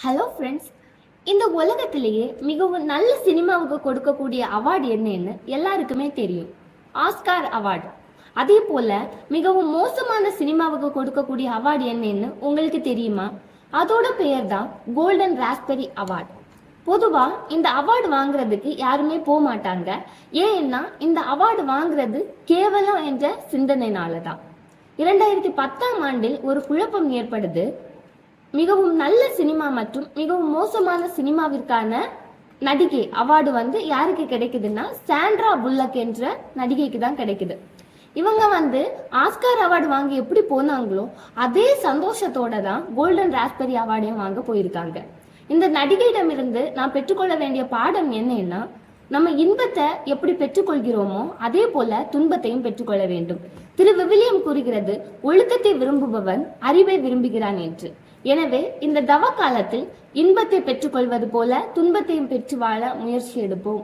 Hello friends, இந்த உலகத்திலேயே மிகவும் நல்ல சினிமாவுக்கு கொடுக்கக்கூடிய அவார்டு என்னன்னு எல்லாருக்குமே தெரியும். Oscar award. அதே போல மிகவும் மோசமான சினிமாவுக்கு கொடுக்கக்கூடிய அவார்டு என்னன்னு உங்களுக்கு தெரியுமா? அதோட பெயர் தான் கோல்டன் ராஸ்பெரி அவார்டு. பொதுவா இந்த அவார்டு வாங்குறதுக்கு யாருமே போக மாட்டாங்க. ஏன்னா இந்த அவார்டு வாங்குறது கேவலம் என்ற சிந்தனைனால தான். 2010ஆம் ஆண்டில் ஒரு குழப்பம் ஏற்படுது. மிகவும் நல்ல சினிமா மற்றும் மிகவும் மோசமான சினிமாவிற்கான நடிகை அவார்டு யாருக்கு கிடைக்குதுன்னா சாண்ட்ரா புல்லக் என்ற நடிகைக்கு தான் கிடைக்குது. இவங்க ஆஸ்கார் அவார்டு வாங்கி எப்படி போனாங்களோ அதே சந்தோஷத்தோட தான் கோல்டன் ராஸ்பெரி அவார்டையும் வாங்க போயிருக்காங்க. இந்த நடிகையிடமிருந்து நான் பெற்றுக்கொள்ள வேண்டிய பாடம் என்னன்னா, நம்ம இன்பத்தை எப்படி பெற்றுக்கொள்கிறோமோ அதே போல துன்பத்தையும் பெற்றுக்கொள்ள வேண்டும். திரு விவிலியம் கூறுகிறது, ஒழுக்கத்தை விரும்புபவன் அறிவை விரும்புகிறான் என்று. எனவே இந்த தவ காலத்தில் இன்பத்தை பெற்றுக்கொள்வது போல துன்பத்தையும் பெற்று வாழ முயற்சி எடுப்போம்.